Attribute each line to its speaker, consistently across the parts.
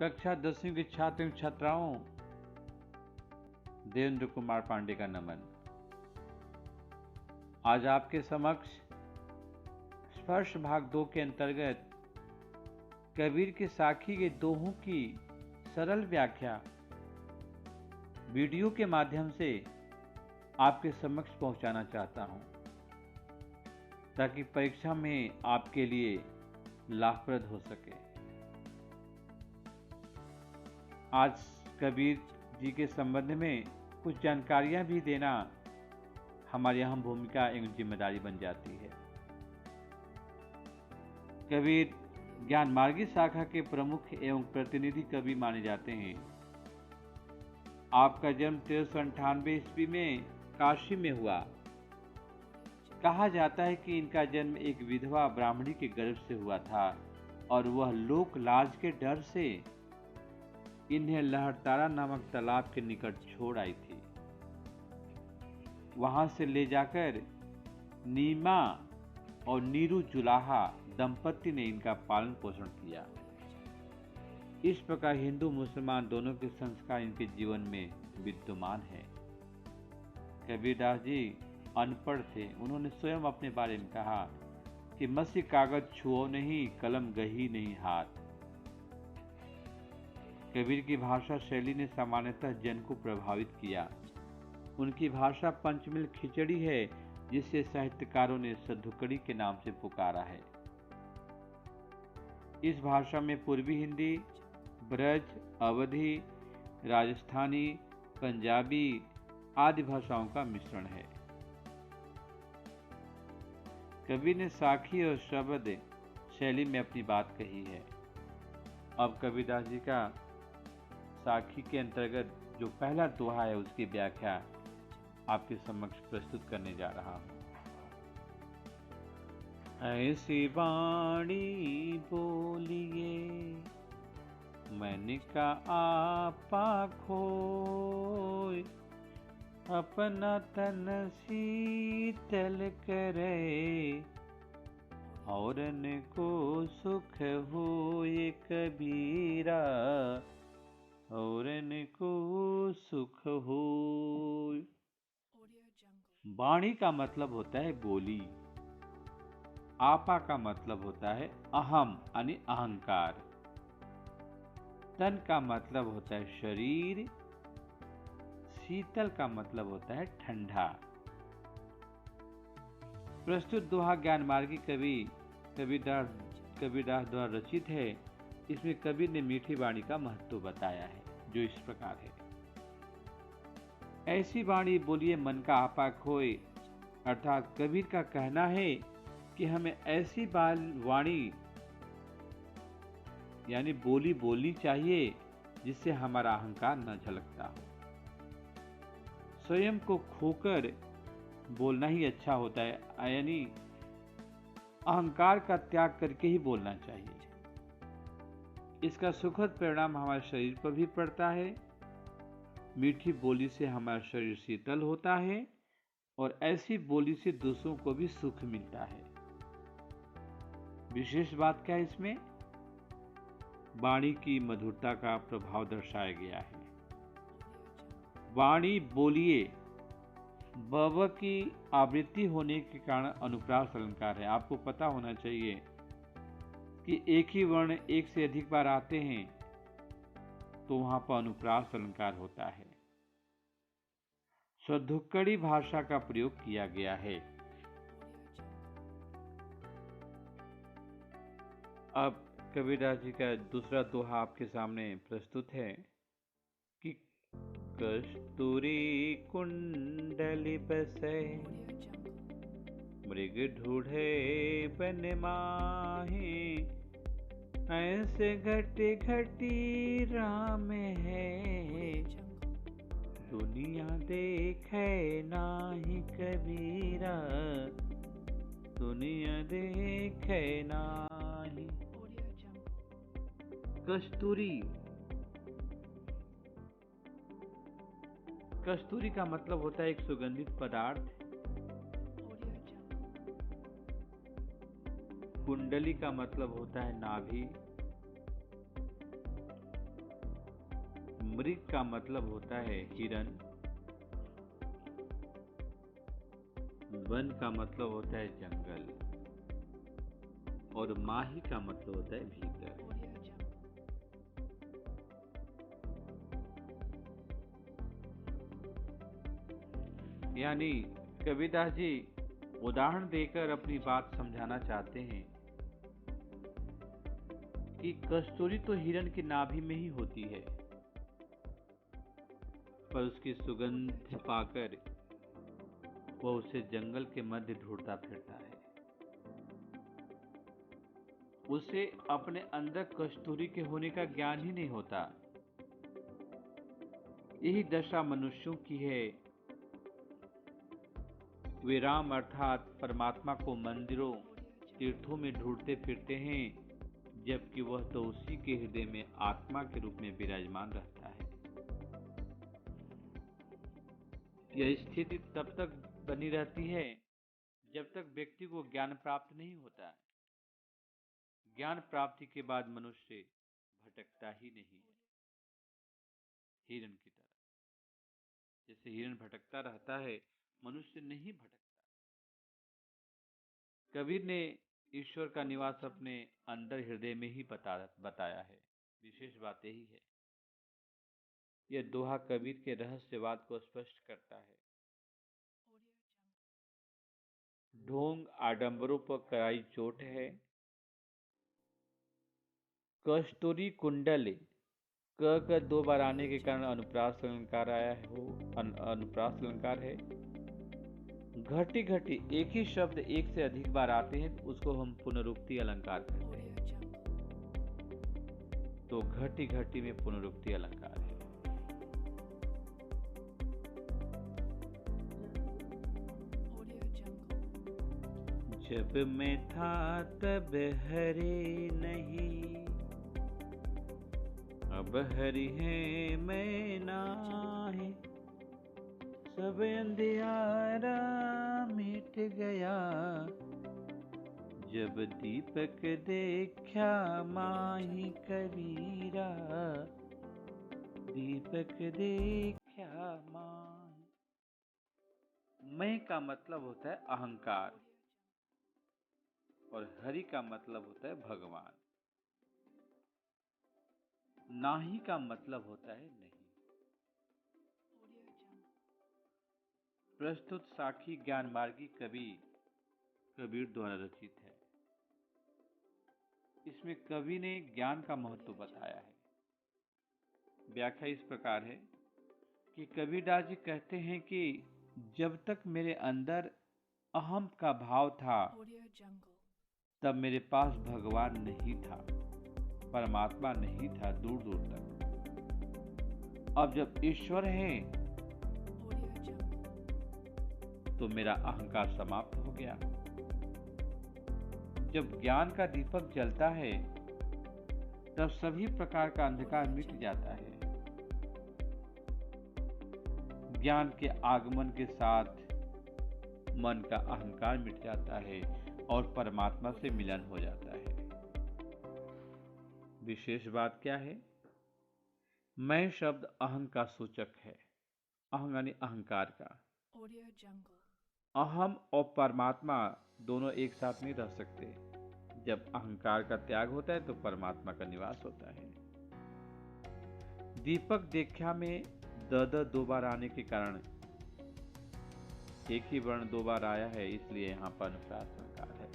Speaker 1: कक्षा 10वीं के छात्र एवं छात्राओं, देवेंद्र कुमार पांडे का नमन। आज आपके समक्ष स्पर्श भाग 2 के अंतर्गत कबीर के साखी के दोहों की सरल व्याख्या वीडियो के माध्यम से आपके समक्ष पहुंचाना चाहता हूं, ताकि परीक्षा में आपके लिए लाभप्रद हो सके। आज कबीर जी के संबंध में कुछ जानकारियां भी देना हमारी अहम भूमिका एवं जिम्मेदारी बन जाती है। कबीर ज्ञान मार्गी शाखा के प्रमुख एवं प्रतिनिधि कवि माने जाते हैं। आपका जन्म 1398 ईस्वी में काशी में हुआ। कहा जाता है कि इनका जन्म एक विधवा ब्राह्मणी के गर्भ से हुआ था और वह लोक लाज के डर से इन्हें लहरतारा नामक तालाब के निकट छोड़ आई थी। वहां से ले जाकर नीमा और नीरू जुलाहा दंपति ने इनका पालन पोषण किया। इस प्रकार हिंदू मुसलमान दोनों के संस्कार इनके जीवन में विद्यमान है। कबीरदास जी अनपढ़ थे। उन्होंने स्वयं अपने बारे में कहा कि मसी कागज छुओ नहीं, कलम गही नहीं हाथ। कबीर की भाषा शैली ने सामान्यतः जन को प्रभावित किया। उनकी भाषा पंचमिल खिचड़ी है, जिसे साहित्यकारों ने सद्धुकड़ी के नाम से पुकारा है। इस भाषा में पूर्वी हिंदी, ब्रज, अवधी, राजस्थानी, पंजाबी आदि भाषाओं का मिश्रण है। कबीर ने साखी और शब्द शैली में अपनी बात कही है। अब कबीरदास जी का साखी के अंतर्गत जो पहला दोहा है, उसकी व्याख्या आपके समक्ष प्रस्तुत करने जा रहा हूं। ऐसी वाणी बोलिए मन का आपा खोय, अपना तन शीतल करे, औरन को सुख होए कबीरा, औरन को सुख होए। वाणी का मतलब होता है बोली। आपा का मतलब होता है अहम यानी अहंकार। तन का मतलब होता है शरीर। शीतल का मतलब होता है ठंडा। प्रस्तुत दोहा ज्ञान मार्गी कवि कबीरदास द्वारा रचित है। इसमें कबीर ने मीठी वाणी का महत्व बताया है, जो इस प्रकार है। ऐसी वाणी बोलिए मन का आपा खोए, अर्थात कबीर का कहना है कि हमें ऐसी वाणी यानी बोली बोलनी चाहिए जिससे हमारा अहंकार न झलकता हो। स्वयं को खोकर बोलना ही अच्छा होता है, यानी अहंकार का त्याग करके ही बोलना चाहिए। इसका सुखद परिणाम हमारे शरीर पर भी पड़ता है। मीठी बोली से हमारा शरीर शीतल होता है और ऐसी बोली से दूसरों को भी सुख मिलता है। विशेष बात क्या है इसमें? वाणी की मधुरता का प्रभाव दर्शाया गया है। वाणी बोलिए ब की आवृत्ति होने के कारण अनुप्रास अलंकार है। आपको पता होना चाहिए कि एक ही वर्ण एक से अधिक बार आते हैं तो वहां पर अनुप्रास अलंकार होता है। सद्धुक्कड़ी भाषा का प्रयोग किया गया है। अब कबीरदास जी का दूसरा दोहा आपके सामने प्रस्तुत है कि कस्तूरी कुंडली बसे, मृग ढूढ़े बन माहे, ऐसे घटी घटी राम है, दुनिया देखे नाही कबीरा, दुनिया देखे नाही। कस्तूरी, कस्तूरी का मतलब होता है एक सुगंधित पदार्थ। कुंडली का मतलब होता है नाभि। मृग का मतलब होता है हिरन, वन का मतलब होता है जंगल, और माही का मतलब होता है भीतर। यानी कबीरदास जी उदाहरण देकर अपनी बात समझाना चाहते हैं कि कस्तूरी तो हिरन की नाभि में ही होती है, पर उसकी सुगंध पाकर वह उसे जंगल के मध्य ढूंढता फिरता है। उसे अपने अंदर कस्तूरी के होने का ज्ञान ही नहीं होता। यही दशा मनुष्यों की है। वे राम अर्थात परमात्मा को मंदिरों तीर्थों में ढूंढते फिरते हैं, जबकि वह तो उसी के हृदय में आत्मा के रूप में विराजमान रहता है। यह स्थिति तब तक बनी रहती है जब तक व्यक्ति को ज्ञान प्राप्त नहीं होता। ज्ञान प्राप्ति के बाद मनुष्य भटकता ही नहीं है, हिरन की तरह। जैसे हिरन भटकता रहता है, मनुष्य नहीं भटकता। कबीर ने ईश्वर का निवास अपने अंदर हृदय में ही बताया है। विशेष बात यही है। यह दोहा कबीर के रहस्यवाद को स्पष्ट करता है। ढोंग आडंबरों पर कराई चोट है, कस्तूरी कुंडल क 2 बार आने के कारण अनुप्रास अलंकार आया है, अनुप्रास अलंकार है। घटी घटी एक ही शब्द एक से अधिक बार आते हैं, उसको हम पुनरुक्ति अलंकार कहते हैं। तो घटी घटी में पुनरुक्ति अलंकार है। जब मैं था तब हरि नहीं, अब हरि है मैं नाहीं। सब अंधियारा मिट गया, जब दीपक देखा माही कबीरा। दीपक देखा माही। मैं का मतलब होता है अहंकार, और हरि का मतलब होता है भगवान। नाही का मतलब होता है नहीं। प्रस्तुत साखी ज्ञान मार्गी कबीर द्वारा रचित है। इसमें कवि ने ज्ञान का महत्व बताया है। व्याख्या इस प्रकार है कि कबीरदास जी कहते हैं कि जब तक मेरे अंदर अहम का भाव था, तब मेरे पास भगवान नहीं था, परमात्मा नहीं था दूर दूर तक। अब जब ईश्वर है तो मेरा अहंकार समाप्त हो गया। जब ज्ञान का दीपक जलता है, तब सभी प्रकार का अंधकार मिट जाता है। ज्ञान के आगमन के साथ मन का अहंकार मिट जाता है और परमात्मा से मिलन हो जाता है। विशेष बात क्या है? मैं शब्द अहं का सूचक है। अहं यानी अहंकार का। अहम और परमात्मा दोनों एक साथ नहीं रह सकते। जब अहंकार का त्याग होता है तो परमात्मा का निवास होता है। दीपक देखा में दो बार आने के कारण एक ही वर्ण 2 बार आया है, इसलिए यहाँ पर अनुप्रास अलंकार है।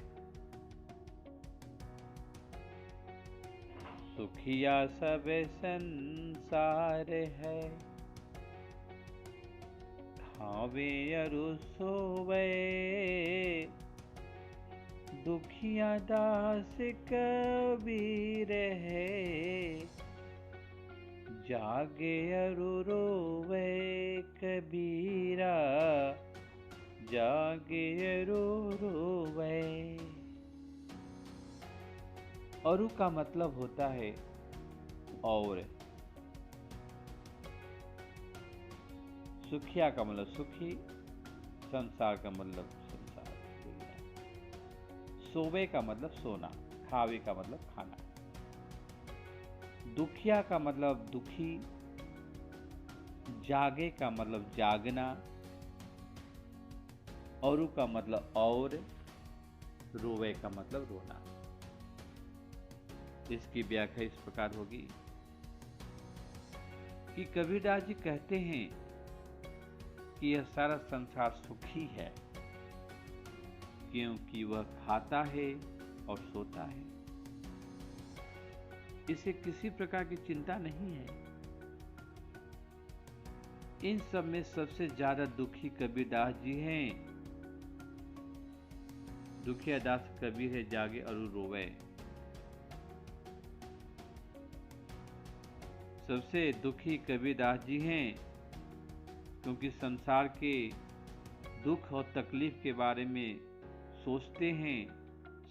Speaker 1: सुखिया सब संसार है, खावे अरु सोवे। दुखिया दास कबीर है, जागे अरु रोवे। कबीरा जागे अरु रोवे। अरु का मतलब होता है और, सुखिया का मतलब सुखी, संसार का मतलब संसार, सोवे का मतलब सोना, खावे का मतलब खाना। दुखिया का मतलब दुखी, जागे का मतलब जागना, औरु का मतलब और, रोवे का मतलब रोना। इसकी व्याख्या इस प्रकार होगी कि कबीरदास जी कहते हैं कि यह सारा संसार सुखी है क्योंकि वह खाता है और सोता है, इसे किसी प्रकार की चिंता नहीं है। इन सब में सबसे ज्यादा दुखी कबीरदास जी हैं। दुखिया दास कबीर है, जागे और रोवे। सबसे दुखी कबीरदास जी हैं क्योंकि संसार के दुख और तकलीफ के बारे में सोचते हैं,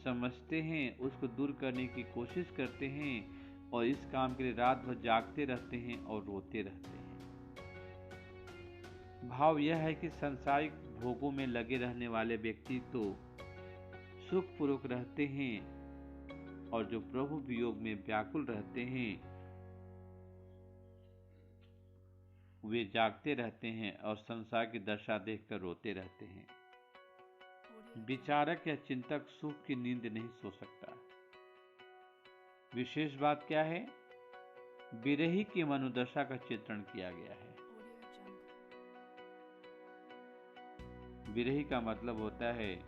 Speaker 1: समझते हैं, उसको दूर करने की कोशिश करते हैं और इस काम के लिए रात भर जागते रहते हैं और रोते रहते हैं। भाव यह है कि सांसारिक भोगों में लगे रहने वाले व्यक्ति तो सुखपूर्वक रहते हैं और जो प्रभु वियोग में व्याकुल रहते हैं वे जागते रहते हैं और संसार की दशा देखकर रोते रहते हैं। विचारक या चिंतक सुख की नींद नहीं सो सकता। विशेष बात क्या है? विरही की मनोदशा का चित्रण किया गया है। विरही का मतलब होता है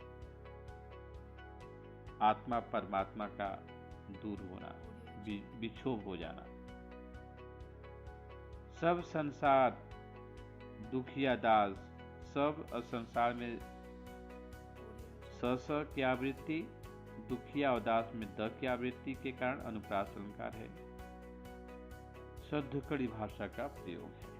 Speaker 1: आत्मा परमात्मा का दूर होना, विक्षोभ हो जाना। सब संसार दुखिया दास, सब संसार में स की आवृत्ति, दुखिया और दास में द की आवृत्ति के कारण अनुप्रास अलंकार है। शुद्ध कड़ी भाषा का प्रयोग है।